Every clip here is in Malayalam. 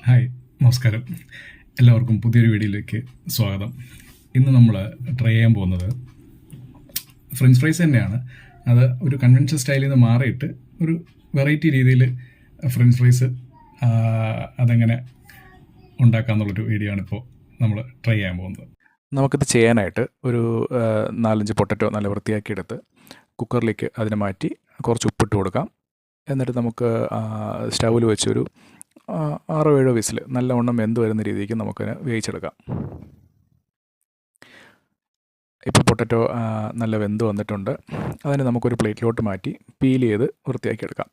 ഹായ്, നമസ്കാരം. എല്ലാവർക്കും പുതിയൊരു വീഡിയോയിലേക്ക് സ്വാഗതം. ഇന്ന് നമ്മൾ ട്രൈ ചെയ്യാൻ പോകുന്നത് ഫ്രഞ്ച് ഫ്രൈസ് തന്നെയാണ്. അത് ഒരു കൺവെൻഷൻ സ്റ്റൈലിൽ നിന്ന് മാറിയിട്ട് ഒരു വെറൈറ്റി രീതിയിൽ ഫ്രഞ്ച് ഫ്രൈസ് അതെങ്ങനെ ഉണ്ടാക്കാമെന്നുള്ളൊരു വീഡിയോ ആണിപ്പോൾ നമ്മൾ ട്രൈ ചെയ്യാൻ പോകുന്നത്. നമുക്കിത് ചെയ്യാനായിട്ട് ഒരു 4-5 പൊട്ടറ്റോ നല്ല വൃത്തിയാക്കിയെടുത്ത് കുക്കറിലേക്ക് അതിനെ മാറ്റി കുറച്ച് ഉപ്പിട്ട് കൊടുക്കാം. എന്നിട്ട് നമുക്ക് സ്റ്റൗവിൽ വെച്ചൊരു 6-7 വിസിൽ നല്ലവണ്ണം വെന്ത് വരുന്ന രീതിക്ക് നമുക്കതിനെ വേവിച്ചെടുക്കാം. ഇപ്പോൾ പൊട്ടറ്റോ നല്ല വെന്ത് വന്നിട്ടുണ്ട്. അതിന് നമുക്കൊരു പ്ലേറ്റിലോട്ട് മാറ്റി പീൽ ചെയ്ത് വൃത്തിയാക്കിയെടുക്കാം.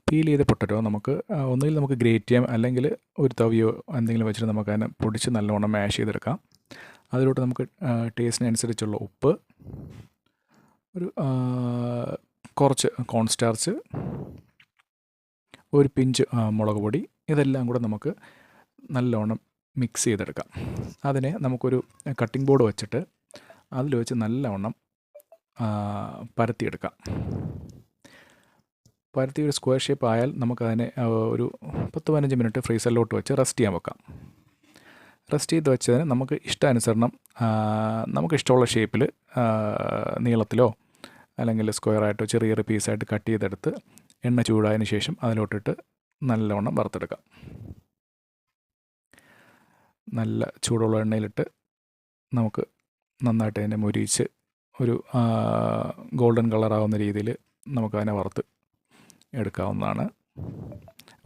പീൽ ചെയ്ത പൊട്ടറ്റോ നമുക്ക് ഒന്നുകിൽ നമുക്ക് ഗ്രേറ്റ് ചെയ്യാം, അല്ലെങ്കിൽ ഒരു തവിയോ എന്തെങ്കിലും വെച്ചിട്ട് നമുക്കതിനെ പൊടിച്ച് നല്ലവണ്ണം മാഷ് ചെയ്തെടുക്കാം. അതിലോട്ട് നമുക്ക് ടേസ്റ്റിനനുസരിച്ചുള്ള ഉപ്പ്, ഒരു കുറച്ച് കോൺസ്റ്റാർച്ച്, ഒരു പിഞ്ച് മുളക് പൊടി, ഇതെല്ലാം കൂടെ നമുക്ക് നല്ലവണ്ണം മിക്സ് ചെയ്തെടുക്കാം. അതിനെ നമുക്കൊരു കട്ടിംഗ് ബോർഡ് വെച്ചിട്ട് അതിൽ വെച്ച് നല്ലവണ്ണം പരത്തിയെടുക്കാം. പരത്തി ഒരു സ്ക്വയർ ഷേപ്പ് ആയാൽ നമുക്കതിനെ ഒരു 10-15 മിനിറ്റ് ഫ്രീസറിലോട്ട് വെച്ച് റെസ്റ്റ് ചെയ്യാൻ വെക്കാം. റെസ്റ്റ് ചെയ്ത് വെച്ചതിന് നമുക്ക് ഇഷ്ടാനുസരണം നമുക്കിഷ്ടമുള്ള ഷേപ്പിൽ നീളത്തിലോ അല്ലെങ്കിൽ സ്ക്വയറായിട്ടോ ചെറിയ പീസായിട്ട് കട്ട് ചെയ്തെടുത്ത് എണ്ണ ചൂടായതിന് ശേഷം അതിലോട്ടിട്ട് നല്ലവണ്ണം വറുത്തെടുക്കാം. നല്ല ചൂടുള്ള എണ്ണയിലിട്ട് നമുക്ക് നന്നായിട്ട് അതിനെ മൊരിയിച്ച് ഒരു ഗോൾഡൻ കളറാവുന്ന രീതിയിൽ നമുക്കതിനെ വറുത്ത് എടുക്കാവുന്നതാണ്.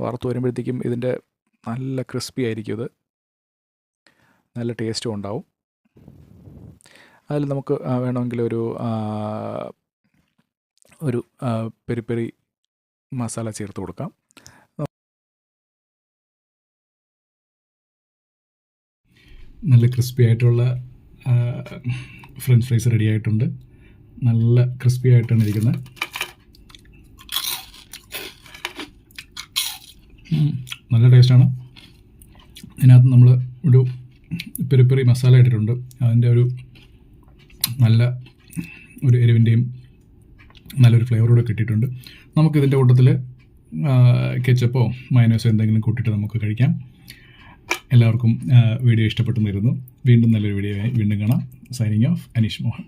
വറുത്ത് വരുമ്പോഴത്തേക്കും ഇതിൻ്റെ നല്ല ക്രിസ്പി ആയിരിക്കും, ഇത് നല്ല ടേസ്റ്റും ഉണ്ടാവും. അതിൽ നമുക്ക് വേണമെങ്കിൽ ഒരു പെരി പെരി മസാല ചേർത്ത് കൊടുക്കാം. നല്ല ക്രിസ്പി ആയിട്ടുള്ള ഫ്രഞ്ച് ഫ്രൈസ് റെഡി ആയിട്ടുണ്ട്. നല്ല ക്രിസ്പി ആയിട്ടാണ് ഇരിക്കുന്നത്. നല്ല ടേസ്റ്റാണ്. ഇതിനകത്ത് നമ്മൾ ഒരു പെരി പെരി മസാല ഇട്ടിട്ടുണ്ട്. അതിൻ്റെ നല്ല ഒരു എരിവിൻ്റെയും നല്ലൊരു ഫ്ലേവറൂടെ കിട്ടിയിട്ടുണ്ട്. നമുക്കിതിൻ്റെ കൂട്ടത്തിൽ കെച്ചപ്പോ മയനോസോ എന്തെങ്കിലും കൂട്ടിയിട്ട് നമുക്ക് കഴിക്കാം. എല്ലാവർക്കും വീഡിയോ ഇഷ്ടപ്പെട്ടെന്ന് വരുന്നു. വീണ്ടും നല്ലൊരു വീഡിയോ ആയി വീണ്ടും കാണാം. Signing off, Aneesh Mohan.